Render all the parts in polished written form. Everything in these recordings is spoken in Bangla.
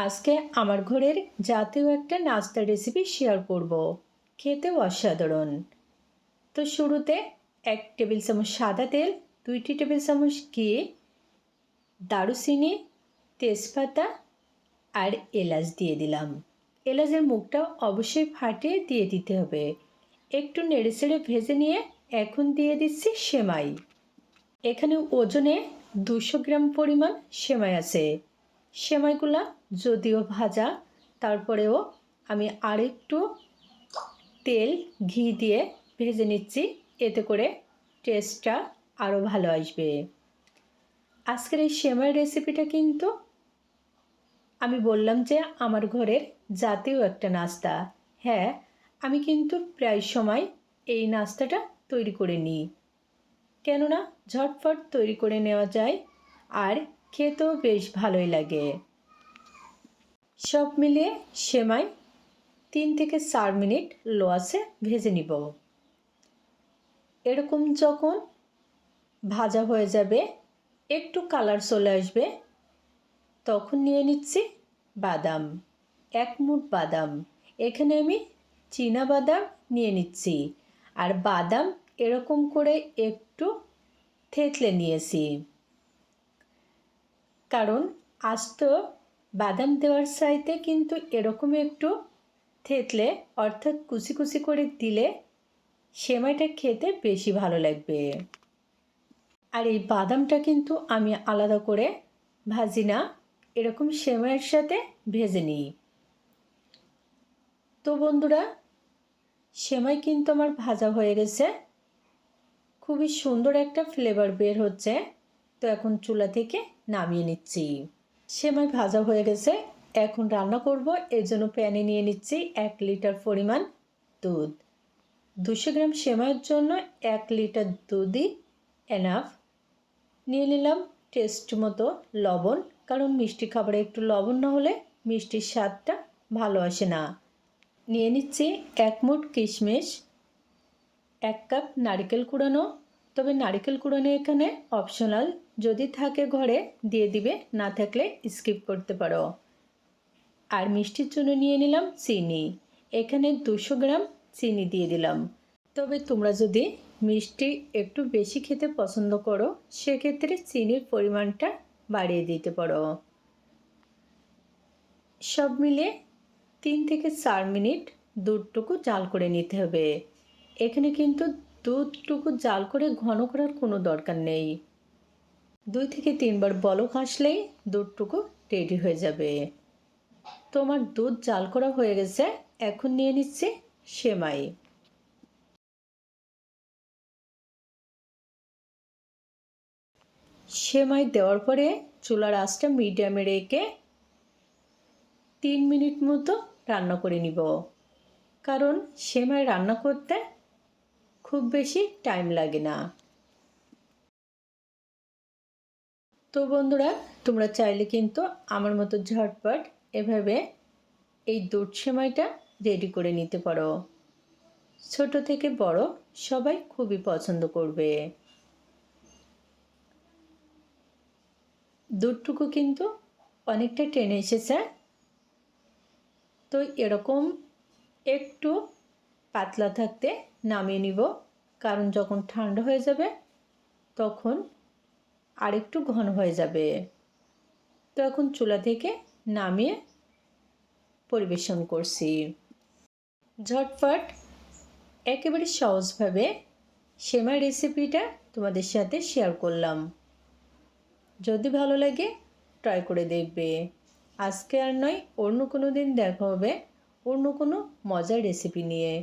আজকে আমার ঘরের জাতীয় একটা নাস্তার রেসিপি শেয়ার করব। খেতেও অসাধারণ। তো শুরুতে 1 টেবিল চামচ সাদা তেল, 2টি টেবিল চামচ ঘি, দারুচিনি, তেজপাতা আর এলাচ দিয়ে দিলাম। এলাচের মুখটা অবশ্যই ফাটিয়ে দিয়ে দিতে হবে। একটু নেড়েচেড়ে ভেজে নিয়ে এখন দিয়ে দিচ্ছি সেমাই। এখানে ওজনে 200 গ্রাম পরিমাণ সেমাই আছে। সেমাইগুলা যদিও ভাজা, তারপরেও আমি আরেকটু তেল ঘি দিয়ে ভেজে নিচ্ছি, এতে করে টেস্টটা আরও ভালো আসবে। আজকের এই সেমাই রেসিপিটা কিন্তু আমি বললাম যে আমার ঘরের জাতীয় একটা নাস্তা। হ্যাঁ, আমি কিন্তু প্রায় সময় এই নাস্তাটা তৈরি করে নিই, কেননা ঝটফট তৈরি করে নেওয়া যায় আর খেতেও বেশ ভালোই লাগে। সব মিলিয়ে সেমাই 3 থেকে 4 মিনিট লো আঁচে ভেজে নিব। এরকম যখন ভাজা হয়ে যাবে, একটু কালার চলে আসবে, তখন নিয়ে নিচ্ছি বাদাম। 1 মুঠ বাদাম। এখানে আমি চীনা বাদাম নিয়ে নিচ্ছি। আর বাদাম এরকম করে একটু থেতলে নিয়েছি, কারণ আস্ত বাদাম দেওয়ার চাইতে কিন্তু এরকম একটু থেতলে অর্থাৎ কুচি কুচি করে দিলে সেমাইটা খেতে বেশি ভালো লাগবে। আর এই বাদামটা কিন্তু আমি আলাদা করে ভাজি না, এরকম সেমাইয়ের সাথে ভেজে নিই। তো বন্ধুরা, সেমাই কিন্তু আমার ভাজা হয়ে গেছে, খুবই সুন্দর একটা ফ্লেভার বের হচ্ছে। তো এখন চুলা থেকে নামিয়ে নিচ্ছি। সেমাই ভাজা হয়ে গেছে, এখন রান্না করব। এর জন্য প্যানে নিয়ে নিচ্ছি 1 লিটার পরিমাণ দুধ। 200 গ্রাম সেমাইয়ের জন্য 1 লিটার দুধই এনাফ। নিয়ে নিলাম টেস্ট মতো লবণ, কারণ মিষ্টি খাবারে একটু লবণ না হলে মিষ্টির স্বাদটা ভালো আসে না। নিয়ে নিচ্ছি 1 মুঠ কিশমিশ, 1 কাপ নারকেল কুড়ানো। তবে নারকেল কুড়ানো এখানে অপশনাল, যদি থাকে ঘরে দিয়ে দিবে, না থাকলে স্কিপ করতে পারো। আর মিষ্টির জন্য নিয়ে নিলাম চিনি। এখানে 200 গ্রাম চিনি দিয়ে দিলাম। তবে তোমরা যদি মিষ্টি একটু বেশি খেতে পছন্দ করো, সেক্ষেত্রে চিনির পরিমাণটা বাড়িয়ে দিতে পারো। সব মিলিয়ে 3 থেকে 4 মিনিট দুধটুকু জাল করে নিতে হবে। এখানে কিন্তু দুধটুকু জাল করে ঘন করার কোনো দরকার নেই। 2 থেকে 3 বার বলক আসলেই দুধটুকু রেডি হয়ে যাবে। তোমার দুধ জাল করা হয়ে গেছে, এখন নিয়ে নিচ্ছি সেমাই। সেমাই দেওয়ার পরে চুলার আঁচটা মিডিয়ামে রেখে 3 মিনিট মতো রান্না করে নিব, কারণ সেমাই রান্না করতে খুব বেশি টাইম লাগে না। তো বন্ধুরা, তোমরা চাইলে কিন্তু আমার মতো ঝটপট এভাবে এই দুধ সেমাইটা রেডি করে নিতে পারো। ছোট থেকে বড় সবাই খুবই পছন্দ করবে। দুধটুকু কিন্তু অনেকটা টেনে এসেছে। তো এরকম একটু পাতলা থাকতে নামিয়ে নিব, কারণ যখন ঠান্ডা হয়ে যাবে তখন আরেকটু ঘন হয়ে যাবে। তো এখন চুলা থেকে নামিয়ে পরিবেশন করছি। ঝটপট একেবারে সহজভাবে সেমাই রেসিপিটা তোমাদের সাথে শেয়ার করলাম। যদি ভালো লাগে ট্রাই করে দেখবে। আজকে আর নয়, অন্য কোনো দিন দেখা হবে অন্য কোনো মজার রেসিপি নিয়ে।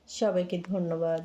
সবাইকে ধন্যবাদ।